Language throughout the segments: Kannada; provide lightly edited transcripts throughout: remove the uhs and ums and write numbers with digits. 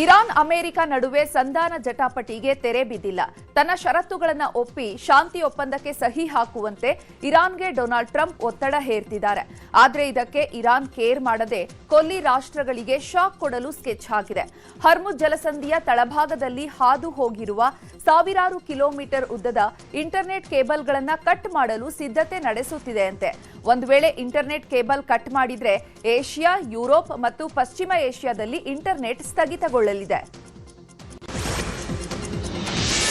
ಇರಾನ್ ಅಮೆರಿಕ ನಡುವೆ ಸಂಧಾನ ಜಟಾಪಟಿಗೆ ತೆರೆ ಬಿದ್ದಿಲ್ಲ. ತನ್ನ ಷರತ್ತುಗಳನ್ನು ಒಪ್ಪಿ ಶಾಂತಿ ಒಪ್ಪಂದಕ್ಕೆ ಸಹಿ ಹಾಕುವಂತೆ ಇರಾನ್ಗೆ ಡೊನಾಲ್ಡ್ ಟ್ರಂಪ್ ಒತ್ತಡ ಹೇರ್ತಿದ್ದಾರೆ. ಆದರೆ ಇದಕ್ಕೆ ಇರಾನ್ ಕೇರ್ ಮಾಡದೆ ಕೊಲ್ಲಿ ರಾಷ್ಟ್ರಗಳಿಗೆ ಶಾಕ್ ಕೊಡಲು ಸ್ಕೆಚ್ ಹಾಕಿದೆ. ಹರ್ಮುಜ್ ಜಲಸಂಧಿಯ ತಳಭಾಗದಲ್ಲಿ ಹಾದು ಹೋಗಿರುವ ಸಾವಿರಾರು ಕಿಲೋಮೀಟರ್ ಉದ್ದದ ಇಂಟರ್ನೆಟ್ ಕೇಬಲ್ಗಳನ್ನು ಕಟ್ ಮಾಡಲು ಸಿದ್ಧತೆ ನಡೆಸುತ್ತಿದೆಯಂತೆ. ಒಂದು ವೇಳೆ ಇಂಟರ್ನೆಟ್ ಕೇಬಲ್ ಕಟ್ ಮಾಡಿದ್ರೆ ಏಷ್ಯಾ, ಯುರೋಪ್ ಮತ್ತು ಪಶ್ಚಿಮ ಏಷ್ಯಾದಲ್ಲಿ ಇಂಟರ್ನೆಟ್ ಸ್ಥಗಿತಗೊಳ್ಳಲಿದೆ.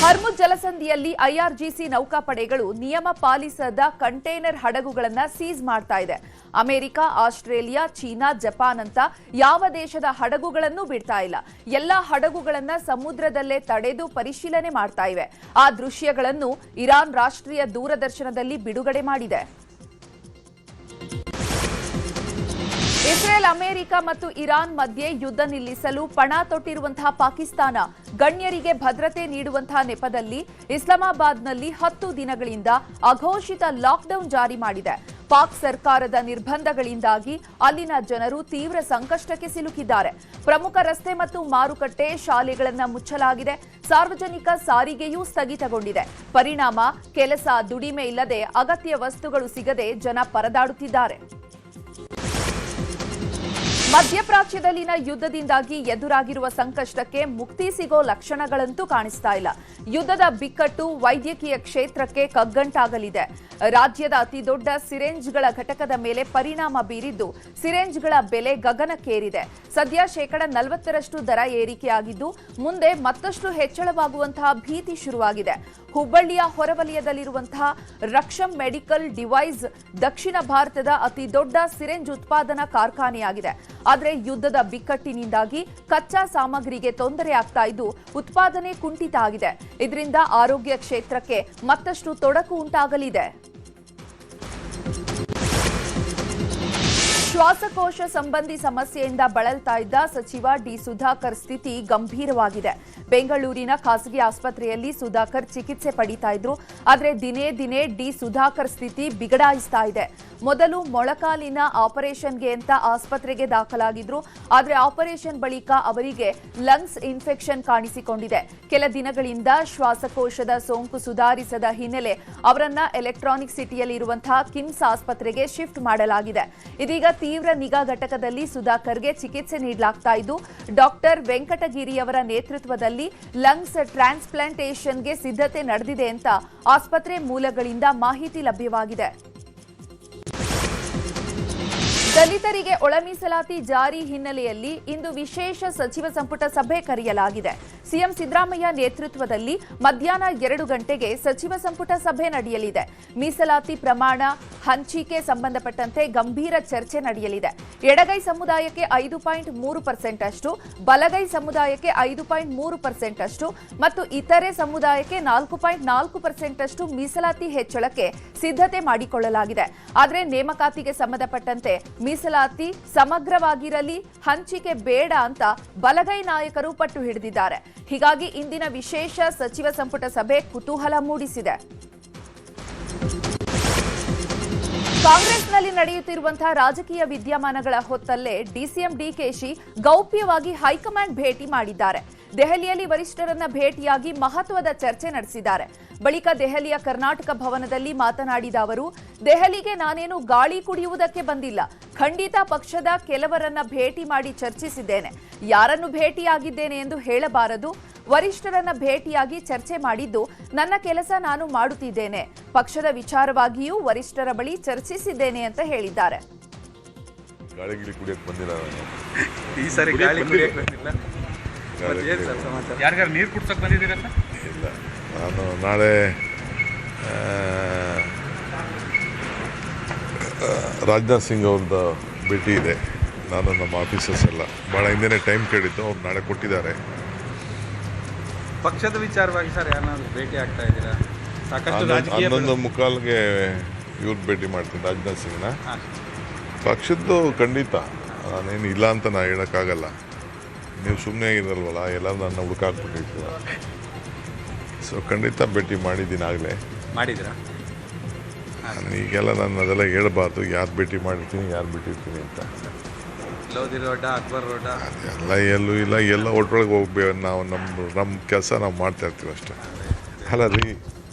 ಹರ್ಮುಜ್ ಜಲಸಂಧಿಯಲ್ಲಿ ಐಆರ್ಜಿಸಿ ನೌಕಾಪಡೆಗಳು ನಿಯಮ ಪಾಲಿಸದ ಕಂಟೈನರ್ ಹಡಗುಗಳನ್ನು ಸೀಸ್ ಮಾಡ್ತಾ ಇದೆ. ಅಮೆರಿಕ, ಆಸ್ಟ್ರೇಲಿಯಾ, ಚೀನಾ, ಜಪಾನ್ ಅಂತ ಯಾವ ದೇಶದ ಹಡಗುಗಳನ್ನು ಬಿಡ್ತಾ ಇಲ್ಲ. ಎಲ್ಲಾ ಹಡಗುಗಳನ್ನು ಸಮುದ್ರದಲ್ಲೇ ತಡೆದು ಪರಿಶೀಲನೆ ಮಾಡ್ತಾ ಇವೆ. ಆ ದೃಶ್ಯಗಳನ್ನು ಇರಾನ್ ರಾಷ್ಟ್ರೀಯ ದೂರದರ್ಶನದಲ್ಲಿ ಬಿಡುಗಡೆ ಮಾಡಿದೆ. ಇಸ್ರೇಲ್, ಅಮೆರಿಕ ಮತ್ತು ಇರಾನ್ ಮಧ್ಯೆ ಯುದ್ಧ ನಿಲ್ಲಿಸಲು ಪಣ ತೊಟ್ಟಿರುವಂತಹ ಪಾಕಿಸ್ತಾನ ಗಣ್ಯರಿಗೆ ಭದ್ರತೆ ನೀಡುವಂತಹ ನೆಪದಲ್ಲಿ ಇಸ್ಲಾಮಾಬಾದ್ನಲ್ಲಿ 10 ದಿನಗಳಿಂದ ಅಘೋಷಿತ ಲಾಕ್ಡೌನ್ ಜಾರಿ ಮಾಡಿದೆ. ಪಾಕ್ ಸರ್ಕಾರದ ನಿರ್ಬಂಧಗಳಿಂದಾಗಿ ಅಲ್ಲಿನ ಜನರು ತೀವ್ರ ಸಂಕಷ್ಟಕ್ಕೆ ಸಿಲುಕಿದ್ದಾರೆ. ಪ್ರಮುಖ ರಸ್ತೆ ಮತ್ತು ಮಾರುಕಟ್ಟೆ, ಶಾಲೆಗಳನ್ನು ಮುಚ್ಚಲಾಗಿದೆ. ಸಾರ್ವಜನಿಕ ಸಾರಿಗೆಯೂ ಸ್ಥಗಿತಗೊಂಡಿದೆ. ಪರಿಣಾಮ ಕೆಲಸ, ದುಡಿಮೆ ಇಲ್ಲದೆ ಅಗತ್ಯ ವಸ್ತುಗಳು ಸಿಗದೆ ಜನ ಪರದಾಡುತ್ತಿದ್ದಾರೆ. ಮಧ್ಯಪ್ರಾಚ್ಯದಲ್ಲಿನ ಯುದ್ಧದಿಂದಾಗಿ ಎದುರಾಗಿರುವ ಸಂಕಷ್ಟಕ್ಕೆ ಮುಕ್ತಿ ಸಿಗೋ ಲಕ್ಷಣಗಳಂತೂ ಕಾಣಿಸ್ತಾ ಇಲ್ಲ. ಯುದ್ಧದ ಬಿಕ್ಕಟ್ಟು ವೈದ್ಯಕೀಯ ಕ್ಷೇತ್ರಕ್ಕೆ ಕಗ್ಗಂಟಾಗಲಿದೆ. ರಾಜ್ಯದ ಅತಿದೊಡ್ಡ ಸಿರೆಂಜ್ಗಳ ಘಟಕದ ಮೇಲೆ ಪರಿಣಾಮ ಬೀರಿದ್ದು ಸಿರೆಂಜ್ಗಳ ಬೆಲೆ ಗಗನಕ್ಕೇರಿದೆ. ಸದ್ಯ 40% ದರ ಏರಿಕೆಯಾಗಿದ್ದು ಮುಂದೆ ಮತ್ತಷ್ಟು ಹೆಚ್ಚಳವಾಗುವಂತಹ ಭೀತಿ ಶುರುವಾಗಿದೆ. ಹುಬ್ಬಳ್ಳಿಯ ಹೊರವಲಯದಲ್ಲಿರುವಂತಹ ರಕ್ಷಂ ಮೆಡಿಕಲ್ ಡಿವೈಸ್ ದಕ್ಷಿಣ ಭಾರತದ ಅತಿದೊಡ್ಡ ಸಿರೆಂಜ್ ಉತ್ಪಾದನಾ ಕಾರ್ಖಾನೆಯಾಗಿದೆ. ಆದರೆ ಯುದ್ಧದ ಬಿಕ್ಕಟ್ಟಿನಿಂದಾಗಿ ಕಚ್ಚಾ ಸಾಮಗ್ರಿಗೆ ತೊಂದರೆ ಆಗ್ತಾ ಇದ್ದು ಉತ್ಪಾದನೆ ಕುಂಠಿತ ಆಗಿದೆ. ಇದರಿಂದ ಆರೋಗ್ಯ ಕ್ಷೇತ್ರಕ್ಕೆ ಮತ್ತಷ್ಟು ತೊಡಕು ಉಂಟಾಗಲಿದೆ. ಶ್ವಾಸಕೋಶ ಸಂಬಂಧಿ ಸಮಸ್ಯೆಯಿಂದ ಬಳಲ್ತಾ ಇದ್ದ ಸಚಿವ ಡಿ ಸುಧಾಕರ್ ಸ್ಥಿತಿ ಗಂಭೀರವಾಗಿದೆ. ಬೆಂಗಳೂರಿನ ಖಾಸಗಿ ಆಸ್ಪತ್ರೆಯಲ್ಲಿ ಸುಧಾಕರ್ ಚಿಕಿತ್ಸೆ ಪಡಿತಾ ಇದ್ರು. ಆದರೆ ದಿನೇ ದಿನೇ ಡಿ ಸುಧಾಕರ್ ಸ್ಥಿತಿ ಬಿಗಡಾಯಿಸ್ತಾ ಇದೆ. ಮೊದಲು ಮೊಳಕಾಲಿನ ಆಪರೇಷನ್ಗೆ ಅಂತ ಆಸ್ಪತ್ರೆಗೆ ದಾಖಲಾಗಿದ್ರು. ಆದರೆ ಆಪರೇಷನ್ ಬಳಿಕ ಅವರಿಗೆ ಲಂಗ್ಸ್ ಇನ್ಫೆಕ್ಷನ್ ಕಾಣಿಸಿಕೊಂಡಿದೆ. ಕೆಲ ದಿನಗಳಿಂದ ಶ್ವಾಸಕೋಶದ ಸೋಂಕು ಸುಧಾರಿಸದ ಹಿನ್ನೆಲೆ ಅವರನ್ನ ಎಲೆಕ್ಟ್ರಾನಿಕ್ ಸಿಟಿಯಲ್ಲಿರುವಂತಹ ಕಿಮ್ಸ್ ಆಸ್ಪತ್ರೆಗೆ ಶಿಫ್ಟ್ ಮಾಡಲಾಗಿದೆ. ಇದೀಗ ತೀವ್ರ ನಿಗಾ ಘಟಕದಲ್ಲಿ ಸುಧಾಕರ್ಗೆ ಚಿಕಿತ್ಸೆ ನೀಡಲಾಗ್ತಾ ಇದ್ದು ಡಾಕ್ಟರ್ ವೆಂಕಟಗಿರಿಯವರ ನೇತೃತ್ವದಲ್ಲಿ ಲಂಗ್ಸ್ ಟ್ರಾನ್ಸ್ಪ್ಲಾಂಟೇಷನ್ಗೆ ಸಿದ್ಧತೆ ನಡೆದಿದೆ ಅಂತ ಆಸ್ಪತ್ರೆ ಮೂಲಗಳಿಂದ ಮಾಹಿತಿ ಲಭ್ಯವಾಗಿದೆ. ದಲಿತರಿಗೆ ಒಳ ಮೀಸಲಾತಿ ಜಾರಿ ಹಿನ್ನೆಲೆಯಲ್ಲಿ ಇಂದು ವಿಶೇಷ ಸಚಿವ ಸಂಪುಟ ಸಭೆ ಕರೆಯಲಾಗಿದೆ. ಸಿಎಂ ಸಿದ್ದರಾಮಯ್ಯ ನೇತೃತ್ವದಲ್ಲಿ ಮಧ್ಯಾಹ್ನ 2 ಗಂಟೆಗೆ ಸಚಿವ ಸಂಪುಟ ಸಭೆ ನಡೆಯಲಿದೆ. ಮೀಸಲಾತಿ ಪ್ರಮಾಣ ಹಂಚಿಕೆ ಸಂಬಂಧಪಟ್ಟಂತೆ ಗಂಭೀರ ಚರ್ಚೆ ನಡೆಯಲಿದೆ. ಎಡಗೈ ಸಮುದಾಯಕ್ಕೆ 5.3% ಅಷ್ಟು, ಬಲಗೈ ಸಮುದಾಯಕ್ಕೆ 5.3% ಅಷ್ಟು ಮತ್ತು ಇತರೆ ಸಮುದಾಯಕ್ಕೆ 4.4% ಅಷ್ಟು ಮೀಸಲಾತಿ ಹೆಚ್ಚಳಕ್ಕೆ ಸಿದ್ಧತೆ ಮಾಡಿಕೊಳ್ಳಲಾಗಿದೆ. ಆದರೆ ನೇಮಕಾತಿಗೆ ಸಂಬಂಧಪಟ್ಟಂತೆ ಮೀಸಲಾತಿ ಸಮಗ್ರವಾಗಿರಲಿ, ಹಂಚಿಕೆ ಬೇಡ ಅಂತ ಬಲಗೈ ನಾಯಕರು ಪಟ್ಟು ಹಿಡಿದಿದ್ದಾರೆ. ಹೀಗಾಗಿ ಇಂದಿನ ವಿಶೇಷ ಸಚಿವ ಸಂಪುಟ ಸಭೆ ಕುತೂಹಲ ಮೂಡಿಸಿದೆ. ಕಾಂಗ್ರೆಸ್ನಲ್ಲಿ ನಡೆಯುತ್ತಿರುವಂತಹ ರಾಜಕೀಯ ವಿದ್ಯಮಾನಗಳ ಹೊತ್ತಲ್ಲೇ ಡಿಸಿಎಂ ಡಿಕೆಶಿ ಗೌಪ್ಯವಾಗಿ ಹೈಕಮಾಂಡ್ ಭೇಟಿ ಮಾಡಿದ್ದಾರೆ. ದೆಹಲಿಯಲ್ಲಿ ವರಿಷ್ಠರನ್ನ ಭೇಟಿಯಾಗಿ ಮಹತ್ವದ ಚರ್ಚೆ ನಡೆಸಿದ್ದಾರೆ. ಬಳಿಕ ದೆಹಲಿಯ ಕರ್ನಾಟಕ ಭವನದಲ್ಲಿ ಮಾತನಾಡಿದ ಅವರು, ದೆಹಲಿಗೆ ನಾನೇನು ಗಾಳಿ ಕುಡಿಯುವುದಕ್ಕೆ ಬಂದಿಲ್ಲ. ಖಂಡಿತ ಪಕ್ಷದ ಕೆಲವರನ್ನ ಭೇಟಿ ಮಾಡಿ ಚರ್ಚಿಸಿದ್ದೇನೆ. ಯಾರನ್ನು ಭೇಟಿಯಾಗಿದ್ದೇನೆ ಎಂದು ಹೇಳಬಾರದು. ವರಿಷ್ಠರನ್ನ ಭೇಟಿಯಾಗಿ ಚರ್ಚೆ ಮಾಡಿದ್ದು ನನ್ನ ಕೆಲಸ ನಾನು ಮಾಡುತ್ತಿದ್ದೇನೆ. ಪಕ್ಷದ ವಿಚಾರವಾಗಿಯೂ ವರಿಷ್ಠರ ಬಳಿ ಚರ್ಚಿಸಿದ್ದೇನೆ ಅಂತ ಹೇಳಿದ್ದಾರೆ. ಯಾರಿಗಾರು ನೀರು ಕುಡ್ಸಕ್ಕೆ ಬಂದಿದ್ದೀರಾ ಸರ್? ಇಲ್ಲ, ನಾನು ನಾಳೆ ರಾಜನಾಥ್ ಸಿಂಗ್ ಅವ್ರದ್ದು ಭೇಟಿ ಇದೆ. ನಾನು ನಮ್ಮ ಆಫೀಸರ್ಸ್ ಎಲ್ಲ ಭಾಳ ಹಿಂದೆ ಟೈಮ್ ಕೇಳಿದ್ದು, ಅವ್ರು ನಾಳೆ ಕೊಟ್ಟಿದ್ದಾರೆ. ಪಕ್ಷದ ವಿಚಾರವಾಗಿ ಸರ್ ಯಾರನ್ನಾದ್ರು ಭೇಟಿ ಆಗ್ತಾ ಇದ್ದೀರಾ? ಸಾಕಷ್ಟು 11:45ಗೆ ಇವ್ರು ಭೇಟಿ ಮಾಡ್ತೀನಿ, ರಾಜನಾಥ್ ಸಿಂಗ್ನ. ಪಕ್ಷದ್ದು ಖಂಡಿತ ನಾನೇನು ಇಲ್ಲ ಅಂತ ನಾನು ಹೇಳೋಕ್ಕಾಗಲ್ಲ. ನೀವು ಸುಮ್ಮನೆ ಇರಲ್ವಲ್ಲ, ಎಲ್ಲರೂ ನನ್ನ ಹುಡುಕಾಕ್ಬಿಟ್ಟಿರ್ತೀರ. ಸೊ ಖಂಡಿತ ಭೇಟಿ ಮಾಡಿದ್ದೀನಿ, ಆಗಲೇ ಮಾಡಿದ್ದೀರಾ? ಈಗೆಲ್ಲ ನಾನು ಅದೆಲ್ಲ ಹೇಳ್ಬಾರ್ದು, ಯಾರು ಭೇಟಿ ಮಾಡಿರ್ತೀನಿ, ಯಾರು ಬಿಟ್ಟಿರ್ತೀನಿ ಅಂತ. Lodhi road, Akbar road. ಎಲ್ಲ ಎಲ್ಲೂ ಇಲ್ಲ, ಎಲ್ಲ ಒಟ್ಟೊಳಗೆ ಹೋಗ್ಬೇಕು. ನಾವು ನಮ್ಮ ಕೆಲಸ ನಾವು ಮಾಡ್ತಾ ಇರ್ತೀವಿ ಅಷ್ಟೇ. ಅಲ್ಲ ರೀ,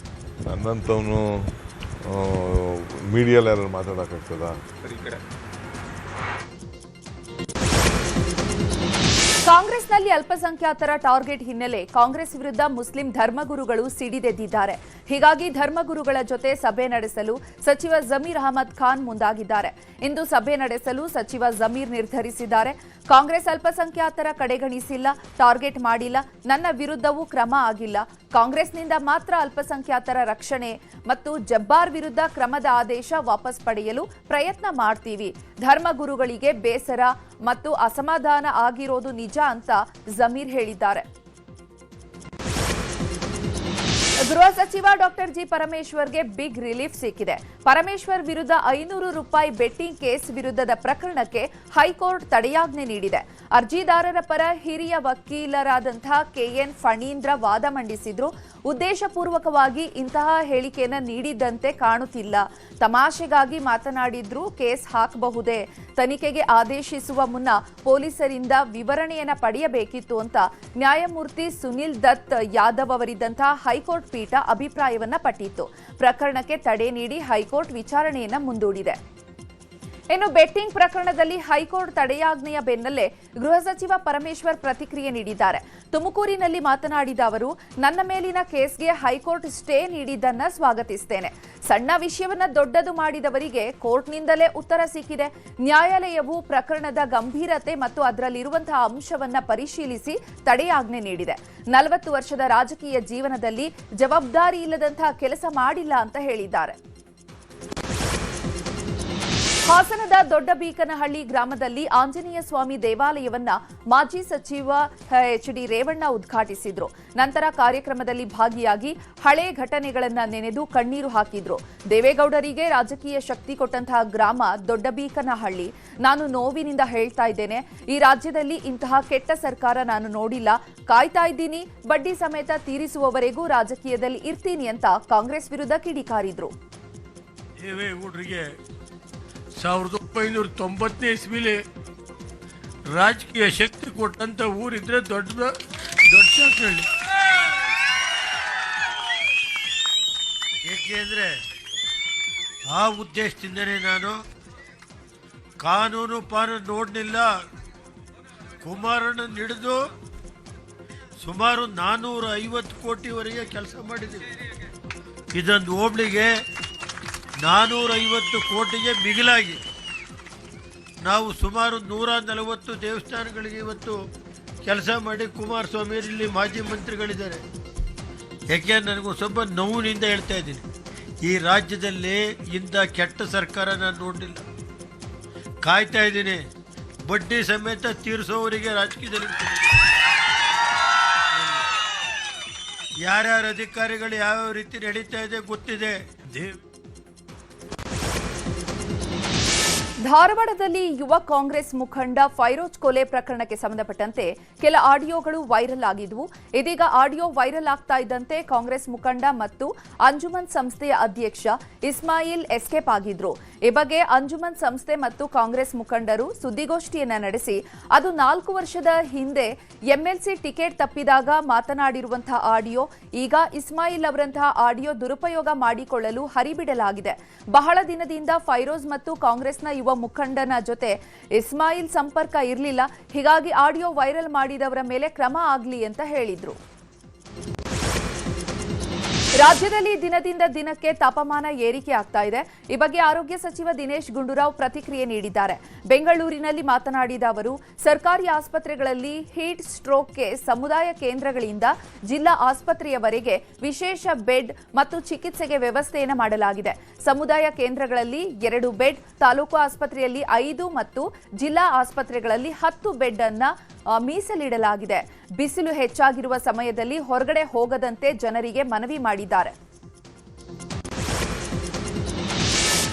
ನನ್ನಂಥವನು ಮೀಡಿಯಲ್ಲಿ ಯಾರು ಮಾತಾಡೋಕ್ಕಾಗ್ತದ? ಈ ಕಡೆ ಕಾಂಗ್ರೆಸ್ನಲ್ಲಿ ಅಲ್ಪಸಂಖ್ಯಾತರ ಟಾರ್ಗೆಟ್ ಹಿನ್ನೆಲೆ ಕಾಂಗ್ರೆಸ್ ವಿರುದ್ಧ ಮುಸ್ಲಿಂ ಧರ್ಮಗುರುಗಳು ಸಿಡಿದೆದ್ದಿದ್ದಾರೆ. ಹೀಗಾಗಿ ಧರ್ಮಗುರುಗಳ ಜೊತೆ ಸಭೆ ನಡೆಸಲು ಸಚಿವ ಜಮೀರ್ ಅಹಮದ್ ಖಾನ್ ಮುಂದಾಗಿದ್ದಾರೆ. ಇಂದು ಸಭೆ ನಡೆಸಲು ಸಚಿವ ಜಮೀರ್ ನಿರ್ಧರಿಸಿದ್ದಾರೆ. ಕಾಂಗ್ರೆಸ್ ಅಲ್ಪಸಂಖ್ಯಾತರ ಕಡೆಗಣಿಸಿಲ್ಲ, ಟಾರ್ಗೆಟ್ ಮಾಡಿಲ್ಲ, ನನ್ನ ವಿರುದ್ಧವೂ ಕ್ರಮ ಆಗಿಲ್ಲ. ಕಾಂಗ್ರೆಸ್ನಿಂದ ಮಾತ್ರ ಅಲ್ಪಸಂಖ್ಯಾತರ ರಕ್ಷಣೆ ಮತ್ತು ಜಬ್ಬಾರ್ ವಿರುದ್ಧ ಕ್ರಮದ ಆದೇಶ ವಾಪಸ್ ಪಡೆಯಲು ಪ್ರಯತ್ನ ಮಾಡ್ತೀವಿ. ಧರ್ಮಗುರುಗಳಿಗೆ ಬೇಸರ ಮತ್ತು ಅಸಮಾಧಾನ ಆಗಿರೋದು ನಿಜ ಅಂತ ಜಮೀರ್ ಹೇಳಿದ್ದಾರೆ. ಗೃಹ ಸಚಿವ ಡಾಕ್ಟರ್ ಜಿ ಪರಮೇಶ್ವರ್ಗೆ ಬಿಗ್ ರಿಲೀಫ್ ಸಿಕ್ಕಿದೆ. ಪರಮೇಶ್ವರ್ ವಿರುದ್ಧ 500 ರೂಪಾಯಿ ಬೆಟ್ಟಿಂಗ್ ಕೇಸ್ ವಿರುದ್ಧದ ಪ್ರಕರಣಕ್ಕೆ ಹೈಕೋರ್ಟ್ ತಡೆಯಾಜ್ಞೆ ನೀಡಿದೆ. ಅರ್ಜಿದಾರರ ಪರ ಹಿರಿಯ ವಕೀಲರಾದಂತಹ ಕೆಎನ್ ಫಣೀಂದ್ರ ವಾದ ಮಂಡಿಸಿದ್ರು. ಉದ್ದೇಶಪೂರ್ವಕವಾಗಿ ಇಂತಹ ಹೇಳಿಕೆಯನ್ನು ನೀಡಿದ್ದಂತೆ ಕಾಣುತ್ತಿಲ್ಲ. ತಮಾಷೆಗಾಗಿ ಮಾತನಾಡಿದ್ರೂ ಕೇಸ್ ಹಾಕಬಹುದೇ? ತನಿಖೆಗೆ ಆದೇಶಿಸುವ ಮುನ್ನ ಪೊಲೀಸರಿಂದ ವಿವರಣೆಯನ್ನ ಪಡೆಯಬೇಕಿತ್ತು ಅಂತ ನ್ಯಾಯಮೂರ್ತಿ ಸುನಿಲ್ ದತ್ ಯಾದವ್ ಅವರಿದ್ದಂತಹ ಹೈಕೋರ್ಟ್ ಪೀಠ ಅಭಿಪ್ರಾಯವನ್ನ ಪಟ್ಟಿತ್ತು. ಪ್ರಕರಣಕ್ಕೆ ತಡೆ ನೀಡಿ ಹೈಕೋರ್ಟ್ ವಿಚಾರಣೆಯನ್ನ ಮುಂದೂಡಿದೆ. ಇನ್ನು ಬೆಟ್ಟಿಂಗ್ ಪ್ರಕರಣದಲ್ಲಿ ಹೈಕೋರ್ಟ್ ತಡೆಯಾಜ್ಞೆಯ ಬೆನ್ನಲ್ಲೇ ಗೃಹ ಸಚಿವ ಪರಮೇಶ್ವರ್ ಪ್ರತಿಕ್ರಿಯೆ ನೀಡಿದ್ದಾರೆ. ತುಮಕೂರಿನಲ್ಲಿ ಮಾತನಾಡಿದ ಅವರು, ನನ್ನ ಮೇಲಿನ ಕೇಸ್ಗೆ ಹೈಕೋರ್ಟ್ ಸ್ಟೇ ನೀಡಿದ್ದನ್ನ ಸ್ವಾಗತಿಸುತ್ತೇನೆ. ಸಣ್ಣ ವಿಷಯವನ್ನ ದೊಡ್ಡದು ಮಾಡಿದವರಿಗೆ ಕೋರ್ಟ್ನಿಂದಲೇ ಉತ್ತರ ಸಿಕ್ಕಿದೆ. ನ್ಯಾಯಾಲಯವು ಪ್ರಕರಣದ ಗಂಭೀರತೆ ಮತ್ತು ಅದರಲ್ಲಿರುವಂತಹ ಅಂಶವನ್ನ ಪರಿಶೀಲಿಸಿ ತಡೆಯಾಜ್ಞೆ ನೀಡಿದೆ. 40 ವರ್ಷದ ರಾಜಕೀಯ ಜೀವನದಲ್ಲಿ ಜವಾಬ್ದಾರಿ ಇಲ್ಲದಂತಹ ಕೆಲಸ ಮಾಡಿಲ್ಲ ಅಂತ ಹೇಳಿದ್ದಾರೆ. ಹಾಸನದ ದೊಡ್ಡಬೀಕನಹಳ್ಳಿ ಗ್ರಾಮದಲ್ಲಿ ಆಂಜನೇಯ ಸ್ವಾಮಿ ದೇವಾಲಯವನ್ನ ಮಾಜಿ ಸಚಿವ ಎಚ್.ಡಿ. ರೇವಣ್ಣ ಉದ್ಘಾಟಿಸಿದ್ರು. ನಂತರ ಕಾರ್ಯಕ್ರಮದಲ್ಲಿ ಭಾಗಿಯಾಗಿ ಹಳೆ ಘಟನೆಗಳನ್ನ ನೆನೆದು ಕಣ್ಣೀರು ಹಾಕಿದ್ರು. ದೇವೇಗೌಡರಿಗೆ ರಾಜಕೀಯ ಶಕ್ತಿ ಕೊಟ್ಟಂತಹ ಗ್ರಾಮ ದೊಡ್ಡಬೀಕನಹಳ್ಳಿ. ನಾನು ನೋವಿನಿಂದ ಹೇಳ್ತಾ ಇದ್ದೇನೆ, ಈ ರಾಜ್ಯದಲ್ಲಿ ಇಂತಹ ಕೆಟ್ಟ ಸರ್ಕಾರ ನಾನು ನೋಡಿಲ್ಲ. ಕಾಯ್ತಾ ಇದ್ದೀನಿ, ಬಡ್ಡಿ ಸಮೇತ ತೀರಿಸುವವರೆಗೂ ರಾಜಕೀಯದಲ್ಲಿ ಇರ್ತೀನಿ ಅಂತ ಕಾಂಗ್ರೆಸ್ ವಿರುದ್ಧ ಕಿಡಿಕಾರಿದ್ರು. 1990 ಇಸ್ವಿಲಿ ರಾಜಕೀಯ ಶಕ್ತಿ ಕೊಟ್ಟಂತ ಊರಿದ್ರೆ ದೊಡ್ಡ ಹೇಳಿ. ಏಕೆಂದ್ರೆ ಆ ಉದ್ದೇಶದಿಂದನೇ ನಾನು ಕಾನೂನು ನೋಡಲಿಲ್ಲ. ಕುಮಾರಣ್ಣ ಹಿಡಿದು ಸುಮಾರು 450 ಕೋಟಿವರೆಗೆ ಕೆಲಸ ಮಾಡಿದ್ದೀವಿ. ಇದೊಂದು ಹೋಬಳಿಗೆ 450 ಕೋಟಿಗೆ ಮಿಗಿಲಾಗಿ ನಾವು ಸುಮಾರು 140 ದೇವಸ್ಥಾನಗಳಿಗೆ ಇವತ್ತು ಕೆಲಸ ಮಾಡಿ ಕುಮಾರಸ್ವಾಮಿ ಇಲ್ಲಿ ಮಾಜಿ ಮಂತ್ರಿಗಳಿದ್ದಾರೆ. ಯಾಕೆ ನನಗೂ ಸ್ವಲ್ಪ ನೋವಿನಿಂದ ಹೇಳ್ತಾ ಇದ್ದೀನಿ, ಈ ರಾಜ್ಯದಲ್ಲಿ ಇಂಥ ಕೆಟ್ಟ ಸರ್ಕಾರ ನಾನು ನೋಡಲಿಲ್ಲ. ಕಾಯ್ತಾ ಇದ್ದೀನಿ, ಬಡ್ಡಿ ಸಮೇತ ತೀರಿಸೋವರಿಗೆ ರಾಜಕೀಯದಲ್ಲಿ ಯಾರ್ಯಾರ ಅಧಿಕಾರಿಗಳು ಯಾವ್ಯಾವ ರೀತಿ ನಡೀತಾ ಇದೆ ಗೊತ್ತಿದೆ. ಧಾರವಾಡದಲ್ಲಿ ಯುವ ಕಾಂಗ್ರೆಸ್ ಮುಖಂಡ ಫೈರೋಜ್ ಕೊಲೆ ಪ್ರಕರಣಕ್ಕೆ ಸಂಬಂಧಪಟ್ಟಂತೆ ಕೆಲ ಆಡಿಯೋಗಳು ವೈರಲ್ ಆಗಿದ್ವು. ಇದೀಗ ಆಡಿಯೋ ವೈರಲ್ ಆಗ್ತಾ ಇದ್ದಂತೆ ಕಾಂಗ್ರೆಸ್ ಮುಖಂಡ ಮತ್ತು ಅಂಜುಮನ್ ಸಂಸ್ಥೆಯ ಅಧ್ಯಕ್ಷ ಇಸ್ಮಾಯಿಲ್ ಎಸ್ಕೇಪ್ ಆಗಿದ್ರು. ಈ ಬಗ್ಗೆ ಅಂಜುಮನ್ ಸಂಸ್ಥೆ ಮತ್ತು ಕಾಂಗ್ರೆಸ್ ಮುಖಂಡರು ಸುದ್ದಿಗೋಷ್ಠಿಯನ್ನ ನಡೆಸಿ, ಅದು 4 ವರ್ಷದ ಹಿಂದೆ ಎಂಎಲ್ಸಿ ಟಿಕೆಟ್ ತಪ್ಪಿದಾಗ ಮಾತನಾಡಿರುವಂತಹ ಆಡಿಯೋ, ಈಗ ಇಸ್ಮಾಯಿಲ್ ಅವರಂತಹ ಆಡಿಯೋ ದುರುಪಯೋಗ ಮಾಡಿಕೊಳ್ಳಲು ಹರಿಬಿಡಲಾಗಿದೆ. ಬಹಳ ದಿನದಿಂದ ಫೈರೋಜ್ ಮತ್ತು ಕಾಂಗ್ರೆಸ್ನ ಯುವ ಮುಖಂಡನ ಜೊತೆ ಇಸ್ಮಾಯಿಲ್ ಸಂಪರ್ಕ ಇರಲಿಲ್ಲ. ಹೀಗಾಗಿ ಆಡಿಯೋ ವೈರಲ್ ಮಾಡಿದವರ ಮೇಲೆ ಕ್ರಮ ಆಗಲಿ ಅಂತ ಹೇಳಿದ್ರು. ರಾಜ್ಯದಲ್ಲಿ ದಿನದಿಂದ ದಿನಕ್ಕೆ ತಾಪಮಾನ ಏರಿಕೆ ಆಗ್ತಾ ಇದೆ. ಈ ಬಗ್ಗೆ ಆರೋಗ್ಯ ಸಚಿವ ದಿನೇಶ್ ಗುಂಡೂರಾವ್ ಪ್ರತಿಕ್ರಿಯೆ ನೀಡಿದ್ದಾರೆ. ಬೆಂಗಳೂರಿನಲ್ಲಿ ಮಾತನಾಡಿದ ಅವರು, ಸರ್ಕಾರಿ ಆಸ್ಪತ್ರೆಗಳಲ್ಲಿ ಹೀಟ್ ಸ್ಟ್ರೋಕ್ಗೆ ಸಮುದಾಯ ಕೇಂದ್ರಗಳಿಂದ ಜಿಲ್ಲಾ ಆಸ್ಪತ್ರೆಯವರೆಗೆ ವಿಶೇಷ ಬೆಡ್ ಮತ್ತು ಚಿಕಿತ್ಸೆಗೆ ವ್ಯವಸ್ಥೆಯನ್ನು ಮಾಡಲಾಗಿದೆ. ಸಮುದಾಯ ಕೇಂದ್ರಗಳಲ್ಲಿ 2 ಬೆಡ್, ತಾಲೂಕು ಆಸ್ಪತ್ರೆಯಲ್ಲಿ 5 ಮತ್ತು ಜಿಲ್ಲಾ ಆಸ್ಪತ್ರೆಗಳಲ್ಲಿ 10 ಬೆಡ್ ಅನ್ನ ಮೀಸಲಿಡಲಾಗಿದೆ. ಬಿಸಿಲು ಹೆಚ್ಚಾಗಿರುವ ಸಮಯದಲ್ಲಿ ಹೊರಗಡೆ ಹೋಗದಂತೆ ಜನರಿಗೆ ಮನವಿ ಮಾಡಿದ್ದಾರೆ.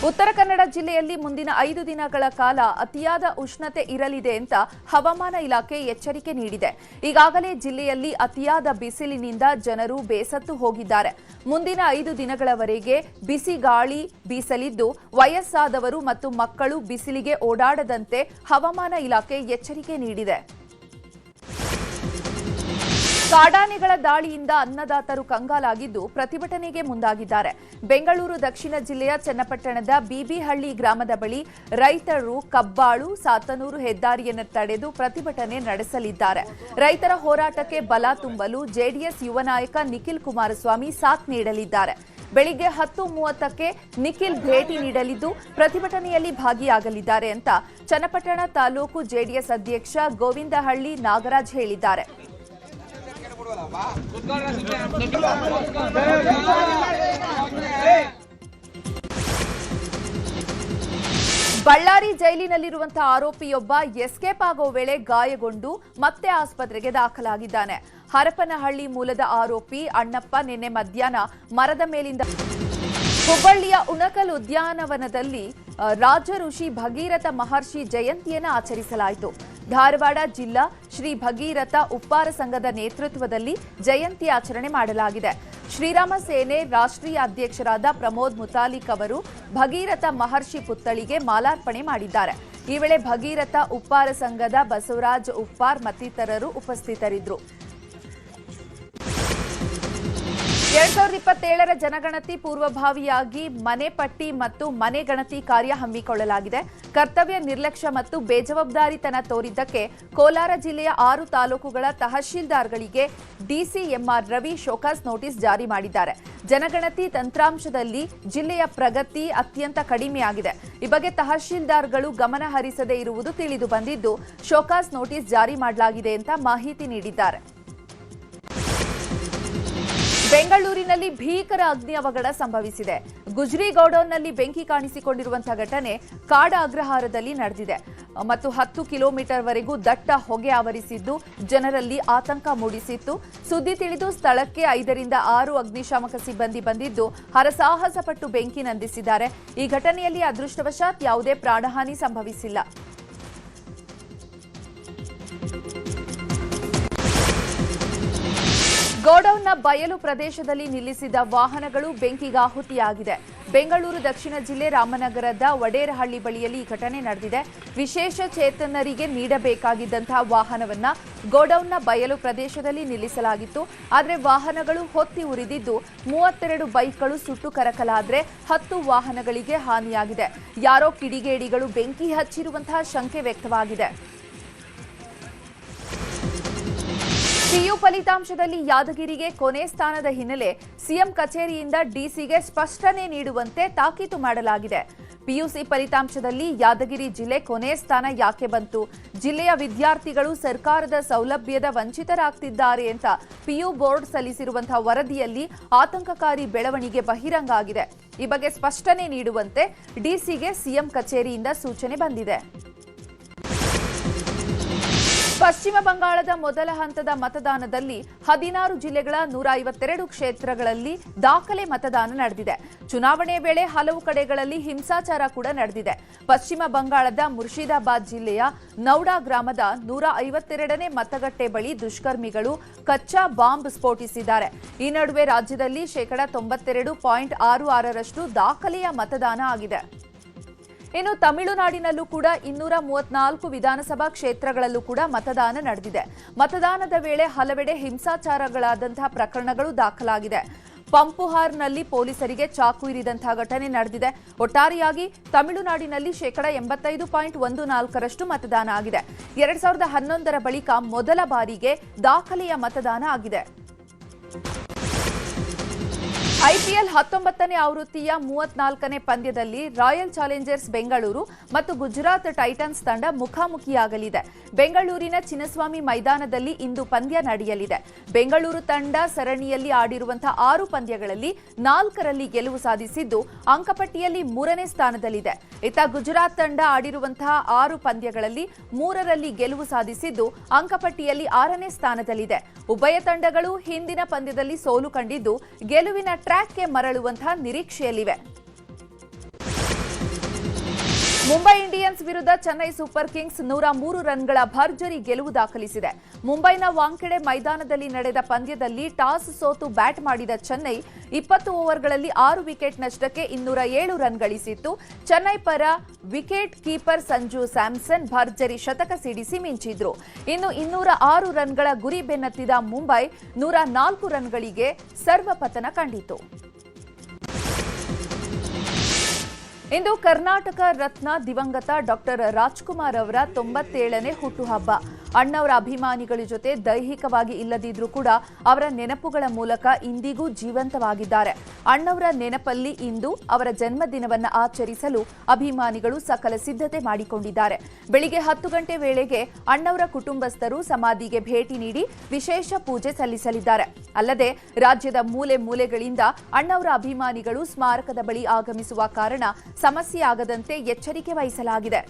ಉತ್ತರ ಕನ್ನಡ ಜಿಲ್ಲೆಯಲ್ಲಿ ಮುಂದಿನ 5 ದಿನಗಳ ಕಾಲ ಅತಿಯಾದ ಉಷ್ಣತೆ ಇರಲಿದೆ ಅಂತ ಹವಾಮಾನ ಇಲಾಖೆ ಎಚ್ಚರಿಕೆ ನೀಡಿದೆ. ಈಗಾಗಲೇ ಜಿಲ್ಲೆಯಲ್ಲಿ ಅತಿಯಾದ ಬಿಸಿಲಿನಿಂದ ಜನರು ಬೇಸತ್ತು ಹೋಗಿದ್ದಾರೆ. ಮುಂದಿನ 5 ದಿನಗಳವರೆಗೆ ಬಿಸಿ ಗಾಳಿ ಬೀಸಲಿದ್ದು ವಯಸ್ಸಾದವರು ಮತ್ತು ಮಕ್ಕಳು ಬಿಸಿಲಿಗೆ ಓಡಾಡದಂತೆ ಹವಾಮಾನ ಇಲಾಖೆ ಎಚ್ಚರಿಕೆ ನೀಡಿದೆ. ಕಾಡಾನೆಗಳ ದಾಳಿಯಿಂದ ಅನ್ನದಾತರು ಕಂಗಾಲಾಗಿದ್ದು ಪ್ರತಿಭಟನೆಗೆ ಮುಂದಾಗಿದ್ದಾರೆ. ಬೆಂಗಳೂರು ದಕ್ಷಿಣ ಜಿಲ್ಲೆಯ ಚನ್ನಪಟ್ಟಣದ ಬಿಬಿಹಳ್ಳಿ ಗ್ರಾಮದ ಬಳಿ ರೈತರು ಕಬ್ಬಾಳು ಸಾತನೂರು ಹೆದ್ದಾರಿಯನ್ನು ತಡೆದು ಪ್ರತಿಭಟನೆ ನಡೆಸಲಿದ್ದಾರೆ. ರೈತರ ಹೋರಾಟಕ್ಕೆ ಬಲ ತುಂಬಲು ಜೆಡಿಎಸ್ ಯುವ ನಾಯಕ ನಿಖಿಲ್ ಕುಮಾರಸ್ವಾಮಿ ಸಾಥ್ ನೀಡಲಿದ್ದಾರೆ. ಬೆಳಿಗ್ಗೆ 10:30ಕ್ಕೆ ನಿಖಿಲ್ ಭೇಟಿ ನೀಡಲಿದ್ದು ಪ್ರತಿಭಟನೆಯಲ್ಲಿ ಭಾಗಿಯಾಗಲಿದ್ದಾರೆ ಅಂತ ಚನ್ನಪಟ್ಟಣ ತಾಲೂಕು ಜೆಡಿಎಸ್ ಅಧ್ಯಕ್ಷ ಗೋವಿಂದಹಳ್ಳಿ ನಾಗರಾಜ್ ಹೇಳಿದ್ದಾರೆ. ಬಳ್ಳಾರಿ ಜೈಲಿನಲ್ಲಿರುವಂತಹ ಆರೋಪಿಯೊಬ್ಬ ಎಸ್ಕೇಪ್ ಆಗೋ ವೇಳೆ ಗಾಯಗೊಂಡು ಮತ್ತೆ ಆಸ್ಪತ್ರೆಗೆ ದಾಖಲಾಗಿದ್ದಾನೆ. ಹರಪನಹಳ್ಳಿ ಮೂಲದ ಆರೋಪಿ ಅಣ್ಣಪ್ಪ ನಿನ್ನೆ ಮಧ್ಯಾಹ್ನ ಮರದ ಮೇಲಿಂದ ಹುಬ್ಬಳ್ಳಿಯ ಉಣಕಲ್ ಉದ್ಯಾನವನದಲ್ಲಿ ರಾಜ ಋಷಿ ಭಗೀರಥ ಮಹರ್ಷಿ ಜಯಂತಿಯನ್ನು ಆಚರಿಸಲಾಯಿತು. ಧಾರವಾಡ ಜಿಲ್ಲಾ ಶ್ರೀ ಭಗೀರಥ ಉಪ್ಪಾರ ಸಂಘದ ನೇತೃತ್ವದಲ್ಲಿ ಜಯಂತಿ ಆಚರಣೆ ಮಾಡಲಾಗಿದೆ. ಶ್ರೀರಾಮ ಸೇನೆ ರಾಷ್ಟ್ರೀಯ ಅಧ್ಯಕ್ಷರಾದ ಪ್ರಮೋದ್ ಮುತಾಲಿಕ್ ಅವರು ಭಗೀರಥ ಮಹರ್ಷಿ ಪುತ್ಥಳಿಗೆ ಮಾಲಾರ್ಪಣೆ ಮಾಡಿದ್ದಾರೆ. ಈ ವೇಳೆ ಭಗೀರಥ ಉಪ್ಪಾರ ಸಂಘದ ಬಸವರಾಜ್ ಉಪ್ಪಾರ್ ಮತ್ತಿತರರು ಉಪಸ್ಥಿತರಿದ್ದರು. 2027ರ ಜನಗಣತಿ ಪೂರ್ವಭಾವಿಯಾಗಿ ಮನೆ ಪಟ್ಟಿ ಮತ್ತು ಮನೆ ಗಣತಿ ಕಾರ್ಯ ಹಮ್ಮಿಕೊಳ್ಳಲಾಗಿದೆ. ಕರ್ತವ್ಯ ನಿರ್ಲಕ್ಷ್ಯ ಮತ್ತು ಬೇಜವಾಬ್ದಾರಿತನ ತೋರಿದ್ದಕ್ಕೆ ಕೋಲಾರ ಜಿಲ್ಲೆಯ 6 ತಾಲೂಕುಗಳ ತಹಶೀಲ್ದಾರ್ಗಳಿಗೆ ಡಿಸಿಎಂಆರ್ ರವಿ ಶೋಕಾಸ್ ನೋಟಿಸ್ ಜಾರಿ ಮಾಡಿದ್ದಾರೆ. ಜನಗಣತಿ ತಂತ್ರಾಂಶದಲ್ಲಿ ಜಿಲ್ಲೆಯ ಪ್ರಗತಿ ಅತ್ಯಂತ ಕಡಿಮೆಯಾಗಿದೆ. ಈ ಬಗ್ಗೆ ತಹಶೀಲ್ದಾರ್ಗಳು ಗಮನ ಹರಿಸದೇ ಇರುವುದು ತಿಳಿದು ಬಂದಿದ್ದು ಶೋಕಾಸ್ ನೋಟಿಸ್ ಜಾರಿ ಮಾಡಲಾಗಿದೆ ಅಂತ ಮಾಹಿತಿ ನೀಡಿದ್ದಾರೆ. ಬೆಂಗಳೂರಿನಲ್ಲಿ ಭೀಕರ ಅಗ್ನಿ ಅವಘಡ ಸಂಭವಿಸಿದೆ. ಗುಜ್ರಿ ಗೌಡೌನ್ನಲ್ಲಿ ಬೆಂಕಿ ಕಾಣಿಸಿಕೊಂಡಿರುವಂತಹ ಘಟನೆ ಕಾಡ ಅಗ್ರಹಾರದಲ್ಲಿ ನಡೆದಿದೆ ಮತ್ತು 10 ಕಿಲೋಮೀಟರ್ವರೆಗೂ ದಟ್ಟ ಹೊಗೆ ಆವರಿಸಿದ್ದು ಜನರಲ್ಲಿ ಆತಂಕ ಮೂಡಿಸಿತ್ತು. ಸುದ್ದಿ ತಿಳಿದು ಸ್ಥಳಕ್ಕೆ 5 ರಿಂದ 6 ಅಗ್ನಿಶಾಮಕ ಸಿಬ್ಬಂದಿ ಬಂದಿದ್ದು ಹರಸಾಹಸ ಪಟ್ಟು ಬೆಂಕಿ ನಂದಿಸಿದ್ದಾರೆ. ಈ ಘಟನೆಯಲ್ಲಿ ಅದೃಷ್ಟವಶಾತ್ ಯಾವುದೇ ಪ್ರಾಣಹಾನಿ ಸಂಭವಿಸಿಲ್ಲ. ಗೋಡೌನ್ನ ಬಯಲು ಪ್ರದೇಶದಲ್ಲಿ ನಿಲ್ಲಿಸಿದ ವಾಹನಗಳು ಬೆಂಕಿಗಾಹುತಿಯಾಗಿದೆ. ಬೆಂಗಳೂರು ದಕ್ಷಿಣ ಜಿಲ್ಲೆ ರಾಮನಗರದ ವಡೇರಹಳ್ಳಿ ಬಳಿಯಲ್ಲಿ ಈ ಘಟನೆ ನಡೆದಿದೆ. ವಿಶೇಷ ಚೇತನರಿಗೆ ನೀಡಬೇಕಾಗಿದ್ದಂತಹ ವಾಹನವನ್ನ ಗೋಡೌನ್ನ ಬಯಲು ಪ್ರದೇಶದಲ್ಲಿ ನಿಲ್ಲಿಸಲಾಗಿತ್ತು. ಆದರೆ ವಾಹನಗಳು ಹೊತ್ತಿ ಉರಿದಿದ್ದು 32 ಬೈಕ್ಗಳು ಸುಟ್ಟು ಕರಕಲಾದರೆ 10 ವಾಹನಗಳಿಗೆ ಹಾನಿಯಾಗಿದೆ. ಯಾರೋ ಕಿಡಿಗೇಡಿಗಳು ಬೆಂಕಿ ಹಚ್ಚಿರುವಂತಹ ಶಂಕೆ ವ್ಯಕ್ತವಾಗಿದೆ. ಪಿಯು ಫಲಿತಾಂಶದಲ್ಲಿ ಯಾದಗಿರಿಗೆ ಕೊನೆ ಸ್ಥಾನದ ಹಿನ್ನೆಲೆ ಸಿಎಂ ಕಚೇರಿಯಿಂದ ಡಿಸಿಗೆ ಸ್ಪಷ್ಟನೆ ನೀಡುವಂತೆ ತಾಕೀತು ಮಾಡಲಾಗಿದೆ. ಪಿಯುಸಿ ಫಲಿತಾಂಶದಲ್ಲಿ ಯಾದಗಿರಿ ಜಿಲ್ಲೆ ಕೊನೆ ಸ್ಥಾನ ಯಾಕೆ ಬಂತು? ಜಿಲ್ಲೆಯ ವಿದ್ಯಾರ್ಥಿಗಳು ಸರ್ಕಾರದ ಸೌಲಭ್ಯದ ವಂಚಿತರಾಗ್ತಿದ್ದಾರೆ ಅಂತ ಪಿಯು ಬೋರ್ಡ್ ಸಲ್ಲಿಸಿರುವಂತಹ ವರದಿಯಲ್ಲಿ ಆತಂಕಕಾರಿ ಬೆಳವಣಿಗೆ ಬಹಿರಂಗ ಆಗಿದೆ. ಈ ಬಗ್ಗೆ ಸ್ಪಷ್ಟನೆ ನೀಡುವಂತೆ ಡಿಸಿಗೆ ಸಿಎಂ ಕಚೇರಿಯಿಂದ ಸೂಚನೆ ಬಂದಿದೆ. ಪಶ್ಚಿಮ ಬಂಗಾಳದ ಮೊದಲ ಹಂತದ ಮತದಾನದಲ್ಲಿ 16 ಜಿಲ್ಲೆಗಳ 152 ಕ್ಷೇತ್ರಗಳಲ್ಲಿ ದಾಖಲೆ ಮತದಾನ ನಡೆದಿದೆ. ಚುನಾವಣೆ ವೇಳೆ ಹಲವು ಕಡೆಗಳಲ್ಲಿ ಹಿಂಸಾಚಾರ ಕೂಡ ನಡೆದಿದೆ. ಪಶ್ಚಿಮ ಬಂಗಾಳದ ಮುರ್ಷಿದಾಬಾದ್ ಜಿಲ್ಲೆಯ ನೌಡಾ ಗ್ರಾಮದ 152ನೇ ಮತಗಟ್ಟೆ ಬಳಿ ದುಷ್ಕರ್ಮಿಗಳು ಕಚ್ಚಾ ಬಾಂಬ್ ಸ್ಫೋಟಿಸಿದ್ದಾರೆ. ಈ ನಡುವೆ ರಾಜ್ಯದಲ್ಲಿ 92.66% ದಾಖಲೆಯ ಮತದಾನ ಆಗಿದೆ. ಇನ್ನು ತಮಿಳುನಾಡಿನಲ್ಲೂ ಕೂಡ 234 ವಿಧಾನಸಭಾ ಕ್ಷೇತ್ರಗಳಲ್ಲೂ ಕೂಡ ಮತದಾನ ನಡೆದಿದೆ. ಮತದಾನದ ವೇಳೆ ಹಲವೆಡೆ ಹಿಂಸಾಚಾರಗಳಾದಂತಹ ಪ್ರಕರಣಗಳು ದಾಖಲಾಗಿದೆ. ಪಂಪುಹಾರ್ನಲ್ಲಿ ಪೊಲೀಸರಿಗೆ ಚಾಕು ಇರಿದಂತಹ ಘಟನೆ ನಡೆದಿದೆ. ಒಟ್ಟಾರೆಯಾಗಿ ತಮಿಳುನಾಡಿನಲ್ಲಿ 85.14% ಮತದಾನ ಆಗಿದೆ. 2011ರ ಬಳಿಕ ಮೊದಲ ಬಾರಿಗೆ ದಾಖಲೆಯ ಮತದಾನ ಆಗಿದೆ. ಐಪಿಎಲ್ 19ನೇ ಆವೃತ್ತಿಯ 34ನೇ ಪಂದ್ಯದಲ್ಲಿ ರಾಯಲ್ ಚಾಲೆಂಜರ್ಸ್ ಬೆಂಗಳೂರು ಮತ್ತು ಗುಜರಾತ್ ಟೈಟನ್ಸ್ ತಂಡ ಮುಖಾಮುಖಿಯಾಗಲಿದೆ. ಬೆಂಗಳೂರಿನ ಚಿನ್ನಸ್ವಾಮಿ ಮೈದಾನದಲ್ಲಿ ಇಂದು ಪಂದ್ಯ ನಡೆಯಲಿದೆ. ಬೆಂಗಳೂರು ತಂಡ ಸರಣಿಯಲ್ಲಿ ಆಡಿರುವಂತಹ 6 ಪಂದ್ಯಗಳಲ್ಲಿ 4ರಲ್ಲಿ ಗೆಲುವು ಸಾಧಿಸಿದ್ದು ಅಂಕಪಟ್ಟಿಯಲ್ಲಿ 3ನೇ ಸ್ಥಾನದಲ್ಲಿದೆ. ಇತ್ತ ಗುಜರಾತ್ ತಂಡ ಆಡಿರುವಂತಹ 6 ಪಂದ್ಯಗಳಲ್ಲಿ 3ರಲ್ಲಿ ಗೆಲುವು ಸಾಧಿಸಿದ್ದು ಅಂಕಪಟ್ಟಿಯಲ್ಲಿ 6ನೇ ಸ್ಥಾನದಲ್ಲಿದೆ. ಉಭಯ ತಂಡಗಳು ಹಿಂದಿನ ಪಂದ್ಯದಲ್ಲಿ ಸೋಲು ಕಂಡಿದ್ದು ಗೆಲುವಿನ ಟ್ರ್ಯಾಕ್ಗೆ ಮರಳುವಂತಹ ನಿರೀಕ್ಷೆಯಲ್ಲಿವೆ. ಮುಂಬೈ ಇಂಡಿಯನ್ಸ್ ವಿರುದ್ಧ ಚೆನ್ನೈ ಸೂಪರ್ ಕಿಂಗ್ಸ್ 103 ರನ್ಗಳ ಭರ್ಜರಿ ಗೆಲುವು ದಾಖಲಿಸಿದೆ. ಮುಂಬೈನ ವಾಂಖೆಡೆ ಮೈದಾನದಲ್ಲಿ ನಡೆದ ಪಂದ್ಯದಲ್ಲಿ ಟಾಸ್ ಸೋತು ಬ್ಯಾಟ್ ಮಾಡಿದ ಚೆನ್ನೈ 20 ಓವರ್ಗಳಲ್ಲಿ 6 ವಿಕೆಟ್ ನಷ್ಟಕ್ಕೆ 207 ರನ್ ಗಳಿಸಿತ್ತು. ಚೆನ್ನೈ ಪರ ವಿಕೆಟ್ ಕೀಪರ್ ಸಂಜು ಸ್ಯಾಮ್ಸನ್ ಭರ್ಜರಿ ಶತಕ ಸಿಡಿಸಿ ಮಿಂಚಿದ್ರು. ಇನ್ನು 206 ರನ್ಗಳ ಗುರಿ ಬೆನ್ನತ್ತಿದ ಮುಂಬೈ 104 ರನ್ಗಳಿಗೆ ಸರ್ವಪತನ ಕಂಡಿತು. ಇಂದು ಕರ್ನಾಟಕ ರತ್ನ ದಿವಂಗತ ಡಾಕ್ಟರ್ ರಾಜ್ಕುಮಾರ್ ಅವರ 97ನೇ ಹುಟ್ಟುಹಬ್ಬ. ಅಣ್ಣವರ ಅಭಿಮಾನಿಗಳ ಜೊತೆ ದೈಹಿಕವಾಗಿ ಇಲ್ಲದಿದ್ರೂ ಕೂಡ ಅವರ ನೆನಪುಗಳ ಮೂಲಕ ಇಂದಿಗೂ ಜೀವಂತವಾಗಿದ್ದಾರೆ. ಅಣ್ಣವರ ನೆನಪಲ್ಲಿ ಇಂದು ಅವರ ಜನ್ಮದಿನವನ್ನು ಆಚರಿಸಲು ಅಭಿಮಾನಿಗಳು ಸಕಲ ಸಿದ್ಧತೆ ಮಾಡಿಕೊಂಡಿದ್ದಾರೆ. ಬೆಳಿಗ್ಗೆ 10 ಗಂಟೆ ವೇಳೆಗೆ ಅಣ್ಣವರ ಕುಟುಂಬಸ್ಥರು ಸಮಾಧಿಗೆ ಭೇಟಿ ನೀಡಿ ವಿಶೇಷ ಪೂಜೆ ಸಲ್ಲಿಸಲಿದ್ದಾರೆ. ಅಲ್ಲದೆ ರಾಜ್ಯದ ಮೂಲೆ ಮೂಲೆಗಳಿಂದ ಅಣ್ಣವರ ಅಭಿಮಾನಿಗಳು ಸ್ಮಾರಕದ ಬಳಿ ಆಗಮಿಸುವ ಕಾರಣ ಸಮಸ್ಯೆ ಆಗದಂತೆ ಎಚ್ಚರಿಕೆ ವಹಿಸಲಾಗಿದೆ.